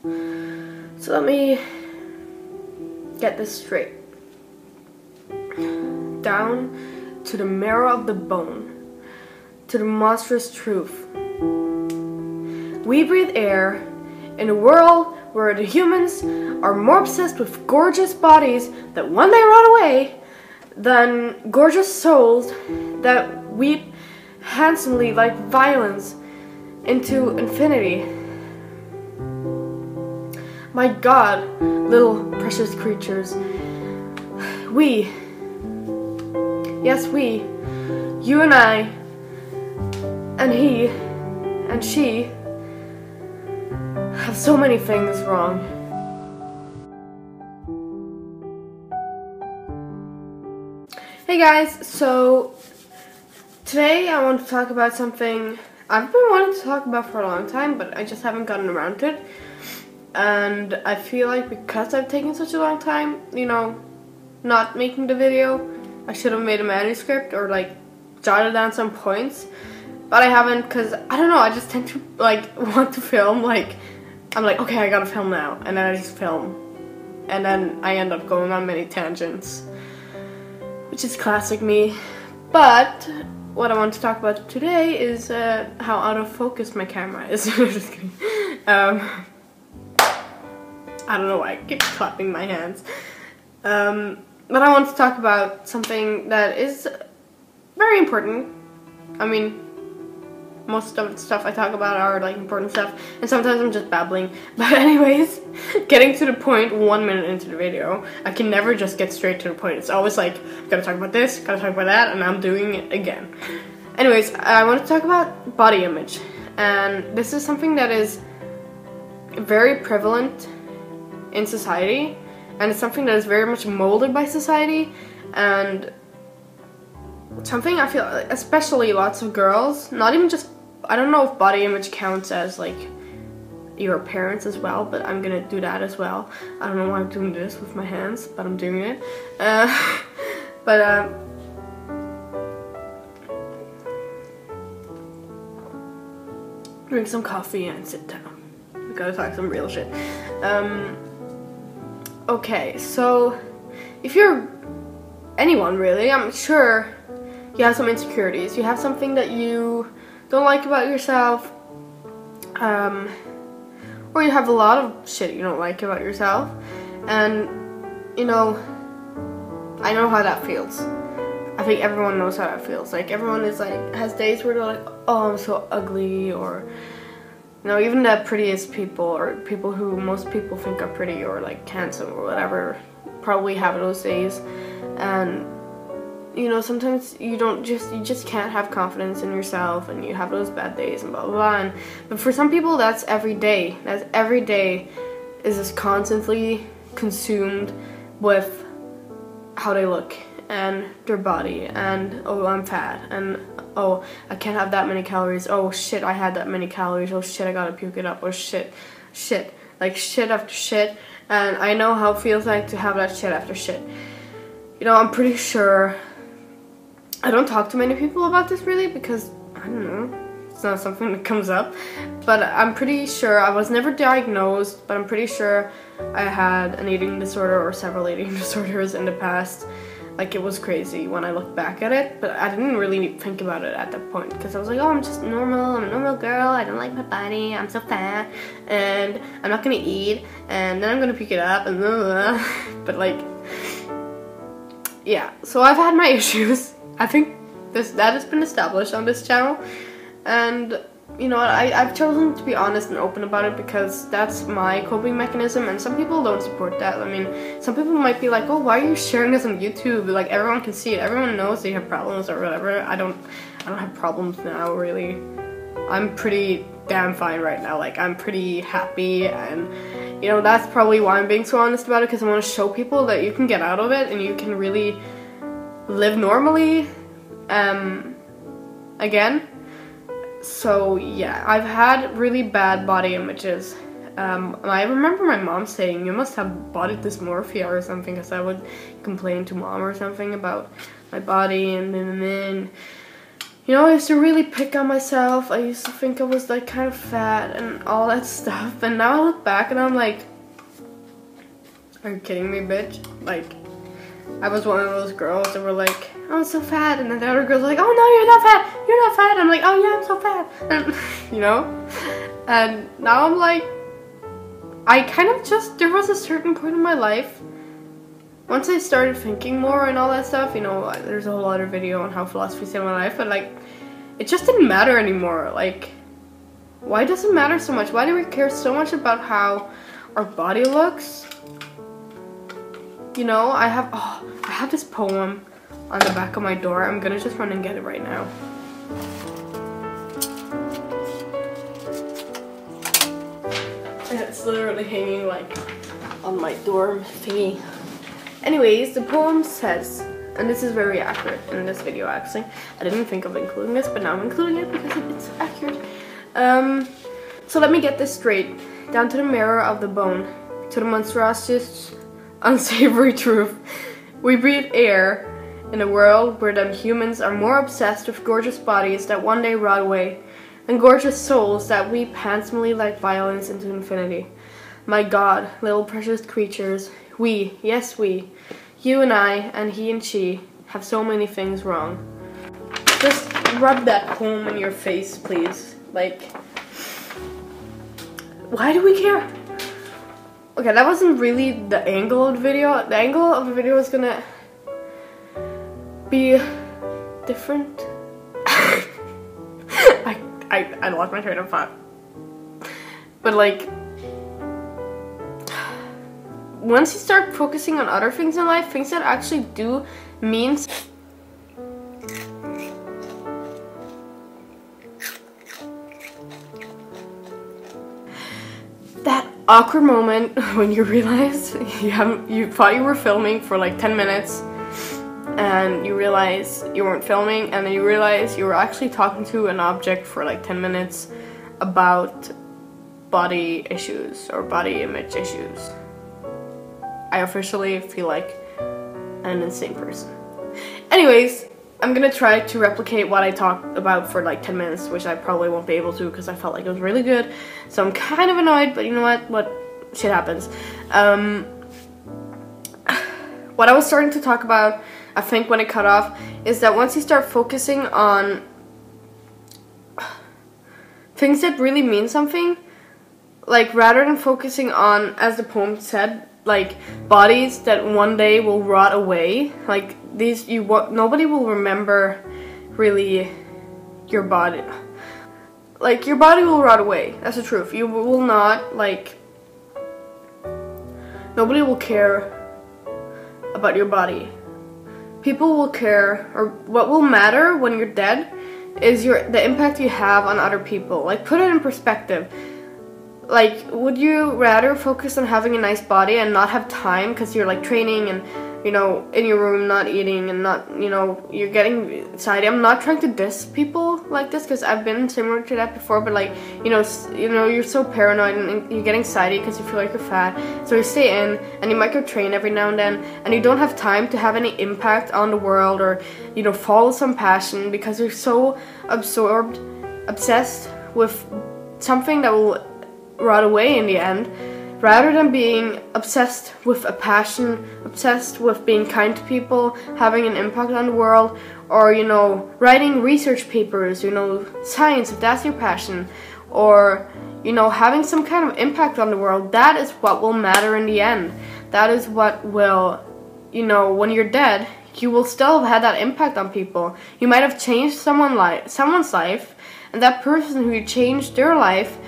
So let me get this straight. Down to the marrow of the bone, to the monstrous truth. We breathe air in a world where the humans are more obsessed with gorgeous bodies that one day run away than gorgeous souls that weep handsomely like violins into infinity. My God, little precious creatures, we, yes we, you and I, and he, and she, have so many things wrong. Hey guys, so today I want to talk about something I've been wanting to talk about for a long time, but I just haven't gotten around to it. And I feel like because I've taken such a long time, you know, not making the video, I should have made a manuscript or like jotted down some points, but I haven't because I don't know, I just tend to like want to film, like I'm like, okay, I gotta film now, and then I just film, and then I end up going on many tangents, which is classic me. But what I want to talk about today is how out of focus my camera is. Just kidding. I don't know why I keep clapping my hands. But I want to talk about something that is very important. I mean, most of the stuff I talk about are like important stuff, and sometimes I'm just babbling. But anyways, getting to the point 1 minute into the video, I can never just get straight to the point. It's always like, gotta talk about this, gotta talk about that, and I'm doing it again. Anyways, I want to talk about body image, and this is something that is very prevalent in society, and it's something that is very much molded by society, and something I feel, especially lots of girls, not even just, I don't know if body image counts as like your appearance as well, but I'm gonna do that as well. I don't know why I'm doing this with my hands, but I'm doing it. Drink some coffee and sit down. We gotta talk some real shit. Okay, so if you're anyone really, I'm sure you have some insecurities. You have something that you don't like about yourself, or you have a lot of shit you don't like about yourself, and you know, I know how that feels. I think everyone knows how that feels. Like everyone is like, has days where they're like, oh, I'm so ugly, or you know, even the prettiest people, or people who most people think are pretty or like handsome or whatever, probably have those days. And you know, sometimes you just can't have confidence in yourself, and you have those bad days and blah blah blah. But for some people, that's every day. That's every day is just constantly consumed with how they look and their body, and oh, I'm fat, and oh, I can't have that many calories. Oh shit, I had that many calories. Oh shit, I gotta puke it up. Oh shit, like shit after shit. And I know how it feels like to have that shit after shit. You know, I'm pretty sure I don't talk to many people about this really because, I don't know, it's not something that comes up. But I'm pretty sure, I was never diagnosed, but I'm pretty sure I had an eating disorder or several eating disorders in the past. Like, it was crazy when I look back at it, but I didn't really think about it at that point because I was like, oh, I'm just normal, I'm a normal girl, I don't like my body, I'm so fat, and I'm not gonna eat, and then I'm gonna pick it up, and blah, blah, blah. But like, yeah, so I've had my issues. I think that has been established on this channel, and you know, I've chosen to be honest and open about it because that's my coping mechanism, and some people don't support that. I mean, some people might be like, oh, why are you sharing this on YouTube? Like, everyone can see it, everyone knows they have problems or whatever. I don't have problems now, really. I'm pretty damn fine right now. Like, I'm pretty happy, and you know, that's probably why I'm being so honest about it, because I want to show people that you can get out of it and you can really live normally again. So yeah, I've had really bad body images. I remember my mom saying, you must have body dysmorphia or something, because I would complain to mom or something about my body, and You know, I used to really pick on myself. I used to think I was like kind of fat and all that stuff. And now I look back and I'm like, are you kidding me, bitch? Like, I was one of those girls that were like, oh, I'm so fat. And then the other girls were like, oh no, you're not fat. You're not fat. I'm like, oh yeah, I'm so fat. And, you know? And now I'm like, I kind of just, there was a certain point in my life, once I started thinking more and all that stuff, you know, there's a whole other video on how philosophy saved my life, but like, it just didn't matter anymore. Like, why does it matter so much? Why do we care so much about how our body looks? You know, I have this poem on the back of my door. I'm gonna just run and get it right now. It's literally hanging like on my door thingy. Anyways, the poem says, and this is very accurate in this video actually. I didn't think of including this, but now I'm including it because it's accurate. So let me get this straight. Down to the marrow of the bone, to the monstrous, unsavory truth. We breathe air in a world where them humans are more obsessed with gorgeous bodies that one day rot away, and gorgeous souls that weep handsomely like violins into infinity. My God, little precious creatures, we, yes we, you and I, and he and she, have so many things wrong. Just rub that poem in your face, please. Like, why do we care? Okay, that wasn't really the angle of the video. The angle of the video is gonna be different. I lost my train of thought. But like, once you start focusing on other things in life, things that actually do mean that awkward moment when you realize you thought you were filming for like 10 minutes and you realize you weren't filming, and then you realize you were actually talking to an object for like 10 minutes about body issues or body image issues. I officially feel like an insane person. Anyways, I'm gonna try to replicate what I talked about for like 10 minutes, which I probably won't be able to because I felt like it was really good. So I'm kind of annoyed, but you know what shit happens. What I was starting to talk about, I think when it cut off, is that once you start focusing on things that really mean something, like rather than focusing on, as the poem said, like bodies that one day will rot away, like these, nobody will remember really your body. Like, your body will rot away, that's the truth. You will not, like, nobody will care about your body. People will care, or what will matter when you're dead is the impact you have on other people. Like, put it in perspective. Like, would you rather focus on having a nice body and not have time because you're like training and, you know, in your room not eating and not, you know, you're getting excited? I'm not trying to diss people like this because I've been similar to that before, but like, you know, you're so paranoid and you're getting excited because you feel like you're fat, so you stay in and you might go train every now and then, and you don't have time to have any impact on the world or, you know, follow some passion because you're so obsessed with something that will rot away in the end, rather than being obsessed with a passion, obsessed with being kind to people, having an impact on the world, or, you know, writing research papers, you know, science, if that's your passion, or, you know, having some kind of impact on the world. That is what will matter in the end. That is what will, you know, when you're dead, you will still have had that impact on people. You might have changed someone's life, and that person who you changed their life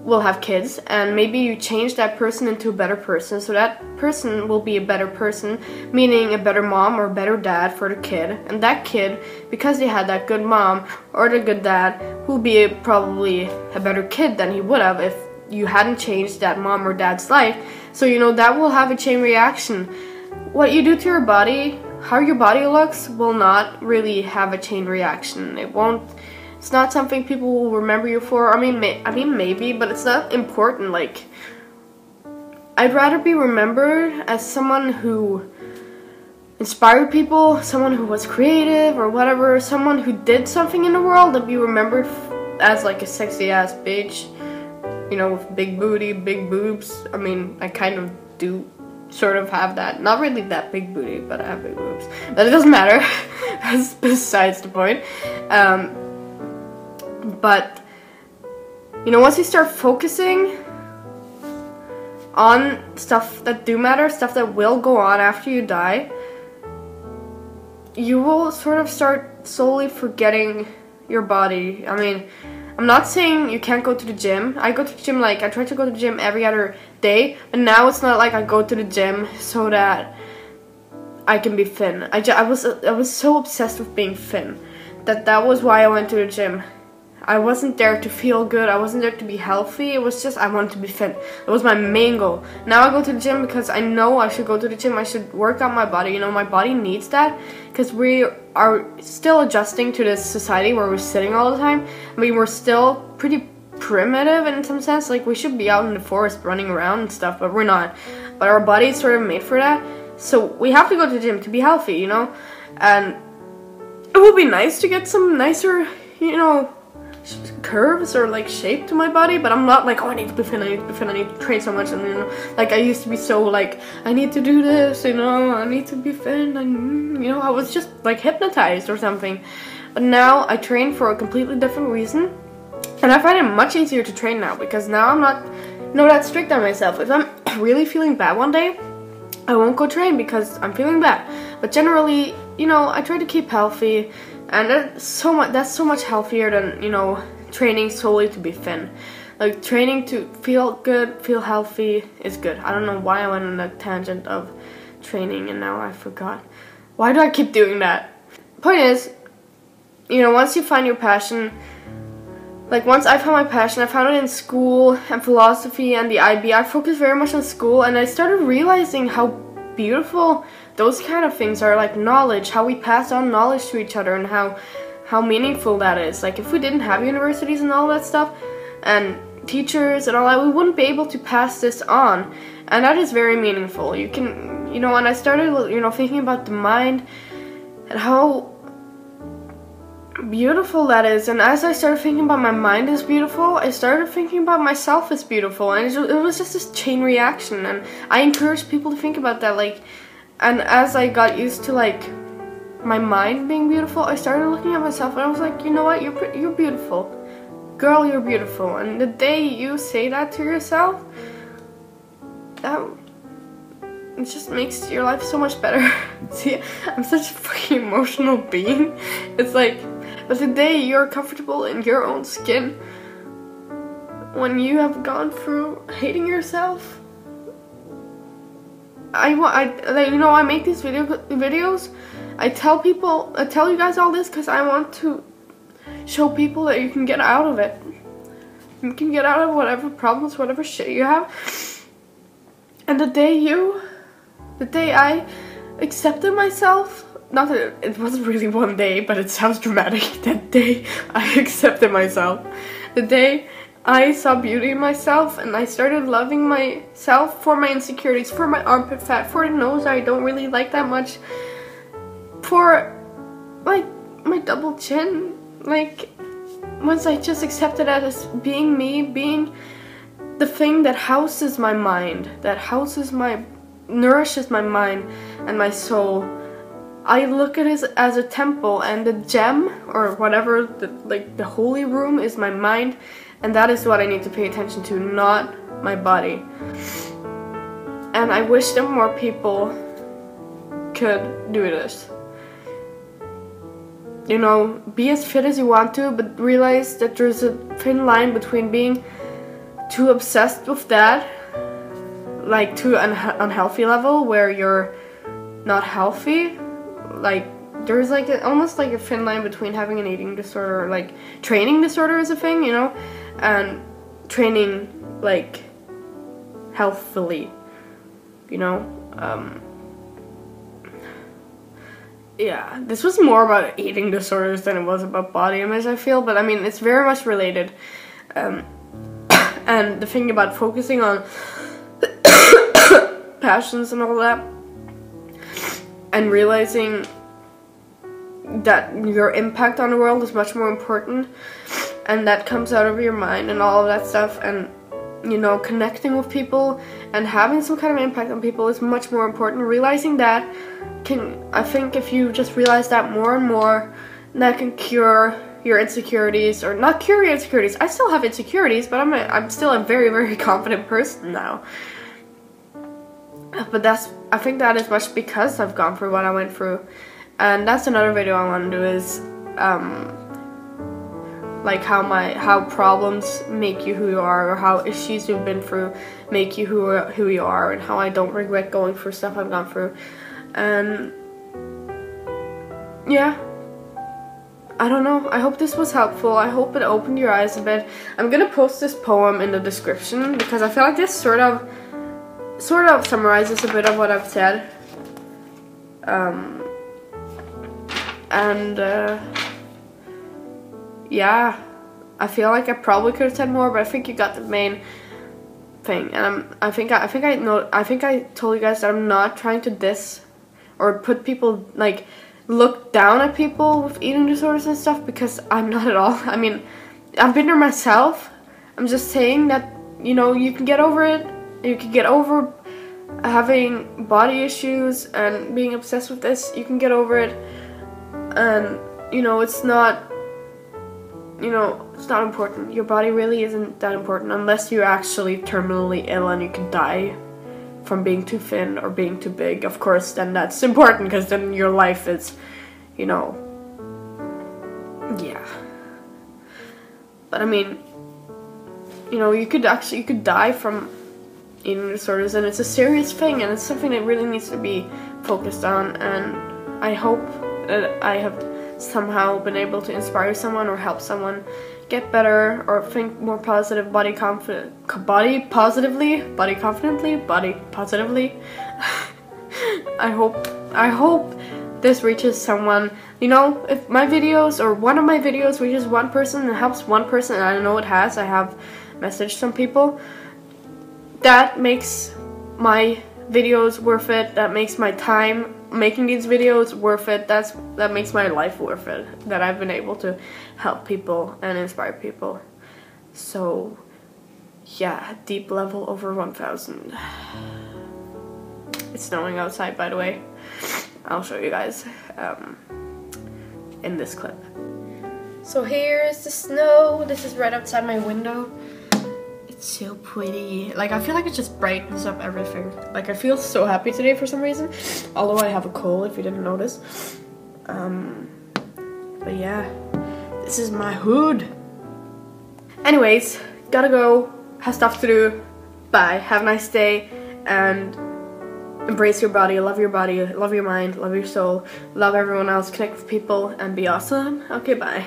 will have kids, and maybe you change that person into a better person, so that person will be a better person, meaning a better mom or a better dad for the kid, and that kid, because they had that good mom or the good dad, will be probably a better kid than he would have if you hadn't changed that mom or dad's life. So, you know, that will have a chain reaction. What you do to your body, how your body looks, will not really have a chain reaction. It won't. It's not something people will remember you for. I mean, maybe, but it's not important. Like, I'd rather be remembered as someone who inspired people, someone who was creative or whatever, someone who did something in the world and be remembered as like a sexy ass bitch, you know, with big booty, big boobs. I mean, I kind of do sort of have that. Not really that big booty, but I have big boobs. But it doesn't matter. That's besides the point. But, you know, once you start focusing on stuff that do matter, stuff that will go on after you die, you will sort of start slowly forgetting your body. I mean, I'm not saying you can't go to the gym. I go to the gym, like, I try to go to the gym every other day, but now it's not like I go to the gym so that I can be thin. I was so obsessed with being thin that was why I went to the gym. I wasn't there to feel good. I wasn't there to be healthy. It was just I wanted to be fit. It was my main goal. Now I go to the gym because I know I should go to the gym. I should work out my body. You know, my body needs that because we are still adjusting to this society where we're sitting all the time. I mean, we're still pretty primitive in some sense. Like, we should be out in the forest running around and stuff, but we're not. But our body is sort of made for that. So we have to go to the gym to be healthy, you know? And it would be nice to get some nicer, you know, curves or like shape to my body, but I'm not like, oh, I need to be thin, I need to be thin, I need to train so much. And, you know, like, I used to be so like, I need to do this, you know, I need to be thin, and, you know, I was just like hypnotized or something. But now I train for a completely different reason, and I find it much easier to train now because now I'm not, you know, that strict on myself. If I'm really feeling bad one day, I won't go train because I'm feeling bad. But generally, you know, I try to keep healthy. And that's so much healthier than, you know, training solely to be thin. Like, training to feel good, feel healthy is good. I don't know why I went on that tangent of training and now I forgot. Why do I keep doing that? Point is, you know, once you find your passion, like, once I found my passion, I found it in school and philosophy and the IB. I focused very much on school, and I started realizing how beautiful those kind of things are, like knowledge, how we pass on knowledge to each other, and how meaningful that is. Like, if we didn't have universities and all that stuff, and teachers and all that, we wouldn't be able to pass this on, and that is very meaningful. You can, you know, and I started, you know, thinking about the mind and how beautiful that is. And as I started thinking about my mind is beautiful, I started thinking about myself as beautiful, and it was just this chain reaction. And I encourage people to think about that, like. And as I got used to, like, my mind being beautiful, I started looking at myself and I was like, you know what, you're beautiful. Girl, you're beautiful. And the day you say that to yourself, it just makes your life so much better. See, I'm such a fucking emotional being. It's like, but the day you're comfortable in your own skin, when you have gone through hating yourself, you know, I make these videos. I tell you guys all this because I want to show people that you can get out of it. You can get out of whatever problems, whatever shit you have. And the day I accepted myself, not that it wasn't really one day, but it sounds dramatic. That day I accepted myself. The day I saw beauty in myself, and I started loving myself for my insecurities, for my armpit fat, for the nose I don't really like that much, for, like, my double chin. Like, once I just accepted that as being me, being the thing that houses my mind, nourishes my mind and my soul, I look at it as a temple, and the gem, or whatever, the holy room is my mind. And that is what I need to pay attention to, not my body. And I wish that more people could do this. You know, be as fit as you want to, but realize that there's a thin line between being too obsessed with that, like to an unhealthy level where you're not healthy. Like, there's like almost like a thin line between having an eating disorder, like training disorder is a thing, you know, and training like healthily, you know. Yeah, this was more about eating disorders than it was about body image, I feel, but I mean, it's very much related. And the thing about focusing on passions and all that, and realizing that your impact on the world is much more important, and that comes out of your mind and all of that stuff, and you know, connecting with people and having some kind of impact on people is much more important. Realizing that I think if you just realize that more and more, that can cure your insecurities, or not cure your insecurities. I still have insecurities, but I'm still a very, very confident person now. But I think that is much because I've gone through what I went through. And that's another video I want to do, is like how problems make you who you are, or how issues you've been through make you who you are, and how I don't regret going through stuff I've gone through. And yeah, I don't know, I hope this was helpful. I hope it opened your eyes a bit. I'm gonna post this poem in the description because I feel like this sort of summarizes a bit of what I've said. Yeah, I feel like I probably could have said more, but I think you got the main thing. And I think I told you guys that I'm not trying to diss or put people, like, look down at people with eating disorders and stuff, because I'm not at all. I mean, I've been there myself. I'm just saying that, you know, you can get over it. You can get over having body issues and being obsessed with this. You can get over it. And, you know, it's not important. Your body really isn't that important unless you're actually terminally ill and you can die from being too thin or being too big. Of course, then that's important, because then your life is, you know, yeah. But I mean, you know, you could die from eating disorders, and it's a serious thing, and it's something that really needs to be focused on. And I hope that I have somehow been able to inspire someone or help someone get better or think more positive, body positively. I hope this reaches someone. You know, if my videos or one of my videos reaches one person and helps one person, and I know it has, I have messaged some people, that makes my videos worth it. That makes my time making these videos worth it. That makes my life worth it, that I've been able to help people and inspire people. So yeah, deep level over 1000. It's snowing outside, by the way. I'll show you guys in this clip. So here is the snow. This is right outside my window. It's so pretty. Like, I feel like it just brightens up everything. Like, I feel so happy today for some reason. Although I have a cold, if you didn't notice. But yeah, this is my hood. Anyways, gotta go. Have stuff to do. Bye. Have a nice day. And embrace your body. Love your body. Love your mind. Love your soul. Love everyone else. Connect with people. And be awesome. Okay, bye.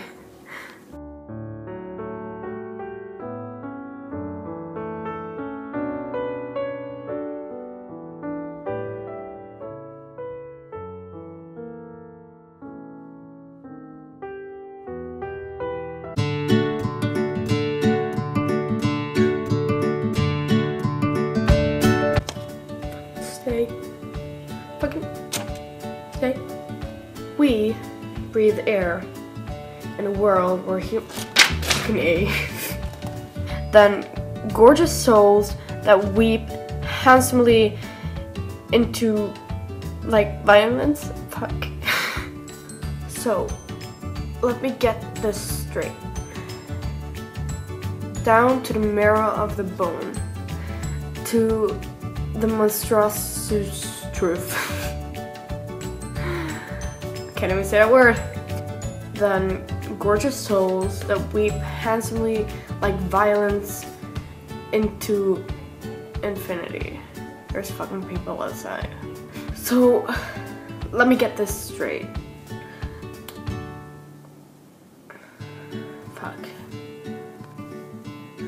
Stay. We breathe air in a world where then gorgeous souls that weep handsomely into, like, violins. Fuck. So, let me get this straight. Down to the marrow of the bone, to the monstrous truth. Can't even say that word. Then gorgeous souls that weep handsomely like violins into infinity. There's fucking people outside. So, let me get this straight. Fuck.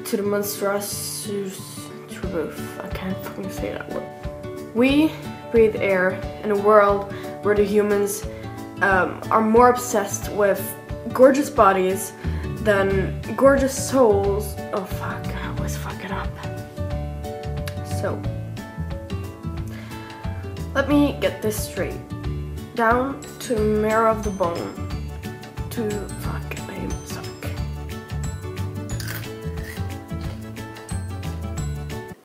To the monstrous truth. I can't fucking say that word. We breathe air in a world where the humans are more obsessed with gorgeous bodies than gorgeous souls. Oh fuck, I always fuck it up. So, let me get this straight. down to the marrow of the bone to